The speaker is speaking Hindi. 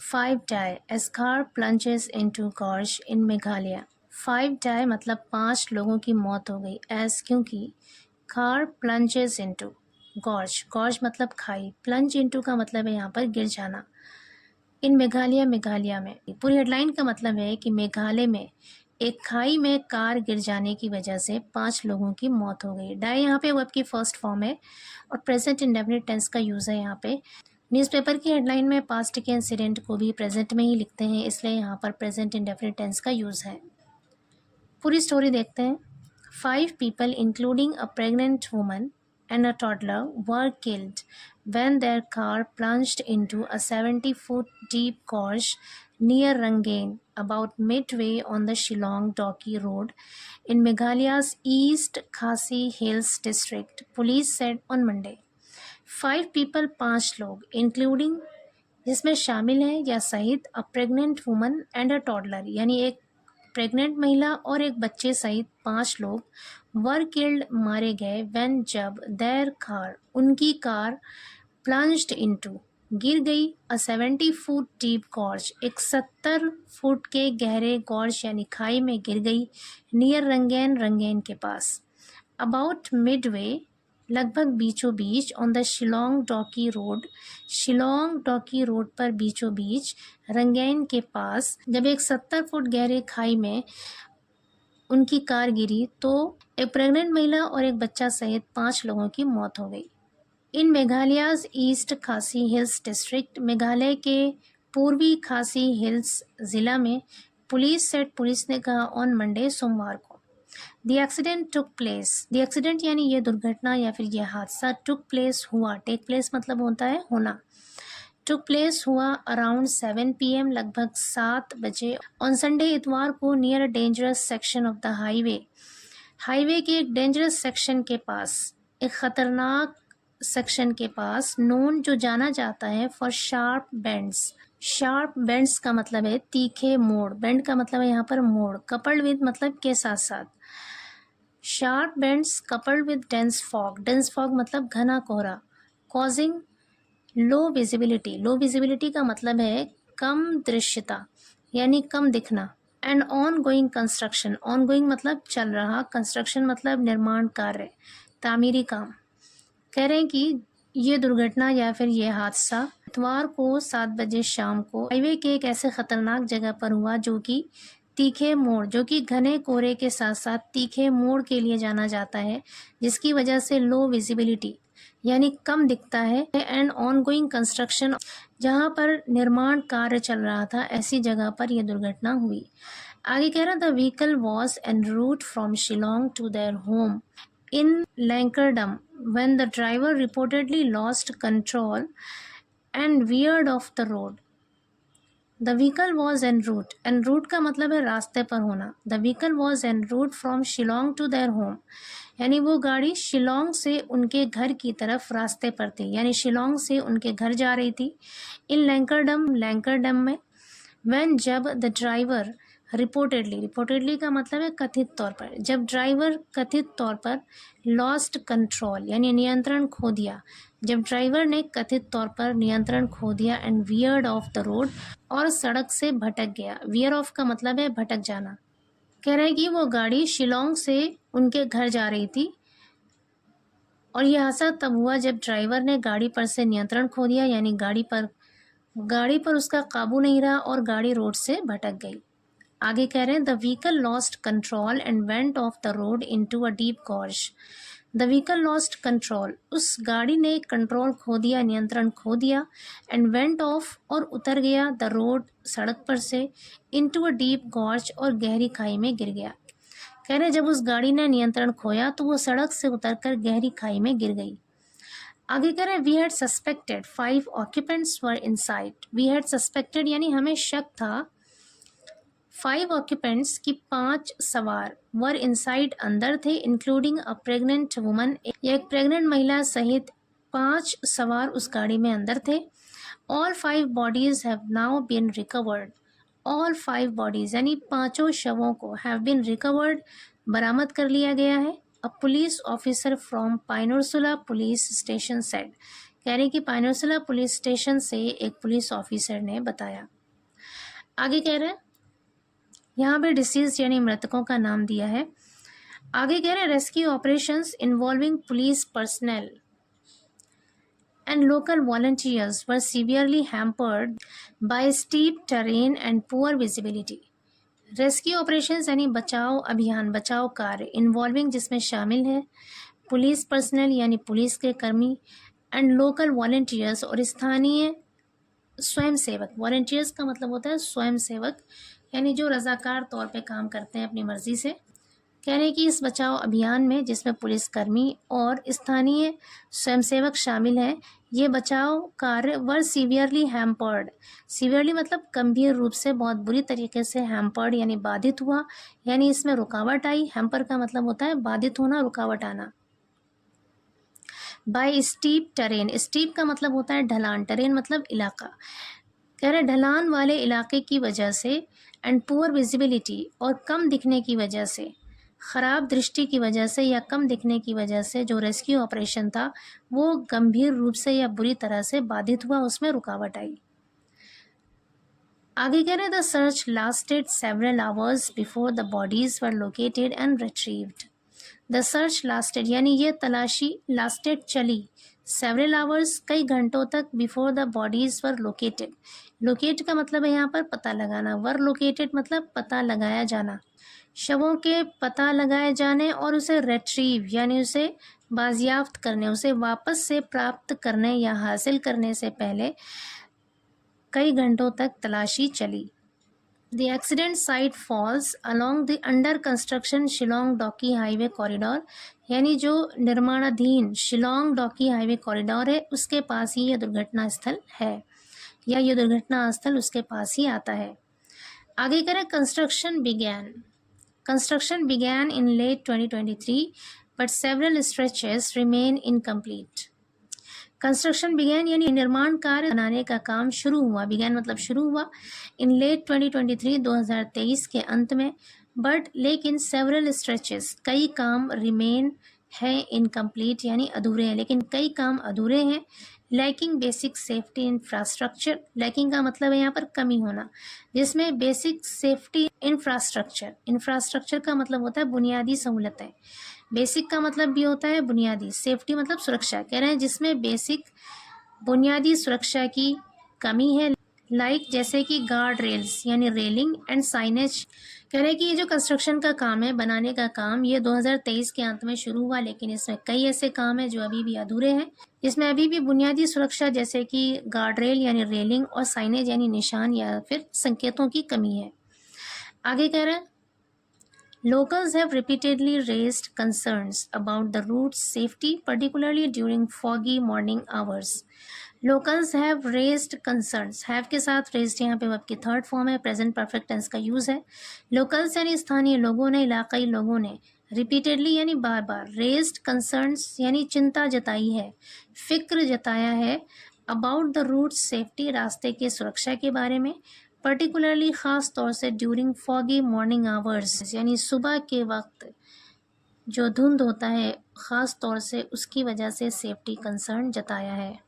5 die as car plunges into gorge in Meghalaya. 5 die मतलब 5 लोगों की मौत हो गई as क्योंकि car plunges into gorge मतलब खाई, plunge into का मतलब है यहाँ पर गिर जाना। इन मेघालय में पूरी हेडलाइन का मतलब है कि मेघालय में एक खाई में कार गिर जाने की वजह से 5 लोगों की मौत हो गई। डाई यहाँ पे वर्ब की फर्स्ट फॉर्म है और प्रेजेंट इंडेफिनिट टेंस का यूज़ है यहाँ पे। न्यूज़पेपर की हेडलाइन में पास्ट के इंसिडेंट को भी प्रेजेंट में ही लिखते हैं, इसलिए यहाँ पर प्रेजेंट इंडेफिनिट टेंस का यूज़ है। पूरी स्टोरी देखते हैं। 5 people including a pregnant woman and a toddler were killed when their car plunged into a 70-foot deep gorge near Rangain, about midway on the Shillong-Doki Road in Meghalaya's East Khasi Hills district, police said on Monday. 5 people, 5 लोग, including जिसमें शामिल है या सहित अ pregnant woman and a toddler यानी एक प्रेग्नेंट महिला और एक बच्चे सहित 5 लोग वर किल्ड मारे गए व्हेन जब देयर कार उनकी कार प्लंज्ड इनटू गिर गई अ 70 फुट डीप गॉर्ज एक 70 फुट के गहरे गॉर्ज यानी खाई में गिर गई नियर रंगैन के पास। अबाउट मिडवे लगभग बीचों बीच on the Shillong Dawki road पर बीचों बीच रंगैन के पास जब एक 70 फुट गहरे खाई में उनकी कार गिरी तो एक प्रेग्नेंट महिला और एक बच्चा सहित 5 लोगों की मौत हो गई। इन मेघालयाज ईस्ट खासी हिल्स डिस्ट्रिक्ट मेघालय के पूर्वी खासी हिल्स जिला में पुलिस ने कहा ऑन मंडे सोमवार को। The accident took place. The accident यानी ये दुर्घटना या फिर ये हादसा took place हुआ। Take place मतलब होता है होना। Took place हुआ around 7 PM लगभग 7 बजे on Sunday इतवार को near a dangerous section of the highway. Highway के एक डेंजरस सेक्शन के पास, एक खतरनाक सेक्शन के पास known जो जाना जाता है for sharp bends. Sharp bends का मतलब है तीखे मोड़, बेंड का मतलब है यहाँ पर मोड़, कपल्ड विद मतलब के साथ साथ। Sharp bends coupled with dense fog मतलब घना कोहरा, कॉजिंग लो विजिबिलिटी का मतलब है कम दृश्यता यानी कम दिखना। And on going construction, on going मतलब चल रहा, कंस्ट्रक्शन मतलब निर्माण कार्य, तामीरी काम। कह रहे हैं कि ये दुर्घटना या फिर ये हादसा इतवार को 7 बजे शाम को हाईवे के एक ऐसे खतरनाक जगह पर हुआ जो कि तीखे मोड़, जो कि घने कोहरे के साथ साथ तीखे मोड़ के लिए जाना जाता है, जिसकी वजह से लो विजिबिलिटी यानी कम दिखता है। एंड ऑन गोइंग कंस्ट्रक्शन, जहाँ पर निर्माण कार्य चल रहा था, ऐसी जगह पर यह दुर्घटना हुई। आगे कह रहा the vehicle was en route from Shillong to their home in Lankardam when the driver reportedly lost control and veered off the road. The vehicle was en route. En route का मतलब है रास्ते पर होना। The vehicle was en route from Shillong to their home. यानी वो गाड़ी शिलोंग से उनके घर की तरफ रास्ते पर थी, यानी शिलोंग से उनके घर जा रही थी। इन लैंकरडम में when जब the driver रिपोर्टेडली का मतलब है कथित तौर पर, जब ड्राइवर कथित तौर पर लॉस्ट कंट्रोल यानी नियंत्रण खो दिया, जब ड्राइवर ने कथित तौर पर नियंत्रण खो दिया and weird of the road और सड़क से भटक गया। वियर ऑफ का मतलब है भटक जाना। कह रहे हैं कि वो गाड़ी शिलोंग से उनके घर जा रही थी और यह हादसा तब हुआ जब ड्राइवर ने गाड़ी पर से नियंत्रण खो दिया, यानी गाड़ी पर उसका काबू नहीं रहा और गाड़ी रोड से भटक गई। आगे कह रहे हैं the vehicle lost control and went of the road into a deep gorge. The vehicle lost control, उस गाड़ी ने कंट्रोल खो दिया, नियंत्रण खो दिया, एंड वेंट ऑफ और उतर गया द रोड सड़क पर से, इनटू अ डीप गॉर्ज और गहरी खाई में गिर गया। कह रहे जब उस गाड़ी ने नियंत्रण खोया तो वो सड़क से उतरकर गहरी खाई में गिर गई। आगे कह रहे हैं we had suspected 5 occupants were inside. We had suspected यानी हमें शक था 5 ऑक्यूपेंट्स की 5 सवार वर इनसाइड अंदर थे, इंक्लूडिंग अ प्रेग्नेंट वुमन, एक प्रेग्नेंट महिला सहित 5 सवार उस गाड़ी में अंदर थे। All 5 bodies have now been recovered. All 5 bodies यानी 5 शवों को हैव बीन रिकवर्ड बरामद कर लिया गया है। A police officer from Pynursla police station said, कह रहे कि पाइनोसला पुलिस स्टेशन से एक पुलिस ऑफिसर ने बताया। आगे कह रहे हैं यहाँ पे डिसीज यानी मृतकों का नाम दिया है। आगे कह रहे हैं rescue operations involving police personal and local volunteers were severely hampered by steep terrain and poor visibility. Rescue operations यानी बचाव अभियान, बचाव कार्य इन्वॉल्विंग जिसमें शामिल है पुलिस पर्सनल यानी पुलिस के कर्मी एंड लोकल वॉलंटियर्स और स्थानीय स्वयंसेवक। वॉलंटियर्स का मतलब होता है स्वयंसेवक यानी जो रजाकार तौर पे काम करते हैं अपनी मर्जी से। कह रहे हैं कि इस बचाव अभियान में जिसमें पुलिसकर्मी और स्थानीय स्वयंसेवक शामिल हैं, ये बचाव कार्य वर सीवियरली हैम्पर्ड। सीवियरली मतलब गंभीर रूप से, बहुत बुरी तरीके से, हैम्पर्ड यानी बाधित हुआ, यानी इसमें रुकावट आई। हैम्पर का मतलब होता है बाधित होना, रुकावट आना। बाय स्टीप टेरेन, स्टीप का मतलब होता है ढलान, टेरेन मतलब इलाका। कह रहे ढलान वाले इलाके की वजह से एंड पुअर विजिबिलिटी और कम दिखने की वजह से, खराब दृष्टि की वजह से या कम दिखने की वजह से जो रेस्क्यू ऑपरेशन था वो गंभीर रूप से या बुरी तरह से बाधित हुआ, उसमें रुकावट आई। आगे कह रहे the search lasted several hours before the bodies were located and retrieved. The search lasted यानी ये तलाशी लास्टेड चली, सेवरल आवर्स कई घंटों तक, before the bodies were located. Locate का मतलब है यहाँ पर पता लगाना, वर लोकेटेड मतलब पता लगाया जाना, शवों के पता लगाए जाने और उसे रिट्रीव यानी उसे बाजियाफ्त करने, उसे वापस से प्राप्त करने या हासिल करने से पहले कई घंटों तक तलाशी चली। The accident site falls along the under construction Shillong Dawki highway corridor, यानी जो निर्माणाधीन शिलोंग डॉकी हाईवे कॉरिडोर है उसके पास ही यह दुर्घटना स्थल है, या यह दुर्घटना स्थल उसके पास ही आता है। आगे करें Construction began in late 2023, but several stretches remain incomplete. Construction began यानी निर्माण कार्य बनाने का काम शुरू हुआ, बिगैन मतलब शुरू हुआ, इन लेट 2023 2023 के अंत में, बट लेकिन सेवरल स्ट्रेचेस कई काम रिमेन है इनकम्प्लीट यानी अधूरे हैं, लेकिन कई काम अधूरे हैं। Lacking basic safety infrastructure, lacking का मतलब है यहाँ पर कमी होना, जिसमें बेसिक सेफ्टी इंफ्रास्ट्रक्चर, इंफ्रास्ट्रक्चर का मतलब होता है बुनियादी सहूलतें, बेसिक का मतलब भी होता है बुनियादी, सेफ्टी मतलब सुरक्षा, कह रहे हैं जिसमें बेसिक बुनियादी सुरक्षा की कमी है, लाइक जैसे कि गार्ड रेल्स यानी रेलिंग एंड साइनेज। कह रहे हैं कि ये जो कंस्ट्रक्शन का काम है, बनाने का काम, ये 2023 के अंत में शुरू हुआ, लेकिन इसमें कई ऐसे काम हैं जो अभी भी अधूरे हैं, जिसमें अभी भी बुनियादी सुरक्षा जैसे कि गार्ड रेल यानी रेलिंग और साइनेज यानी निशान या फिर संकेतों की कमी है। आगे कह रहे हैं Locals have repeatedly raised concerns about the route's safety, particularly during foggy morning hours. Locals have raised concerns. Have के साथ raised यहाँ पे वर्ब की थर्ड फॉर्म है, प्रेजेंट परफेक्ट टेंस का यूज है। Locals यानी स्थानीय लोगों ने, इलाकाई लोगों ने, repeatedly यानी बार बार, raised concerns यानी चिंता जताई है, फिक्र जताया है, about the route's safety रास्ते के सुरक्षा के बारे में, पर्टिकुलरली ख़ास तौर से ड्यूरिंग फॉगी मॉर्निंग आवर्स यानी सुबह के वक्त जो धुंध होता है ख़ास तौर से उसकी वजह से सेफ्टी कंसर्न जताया है।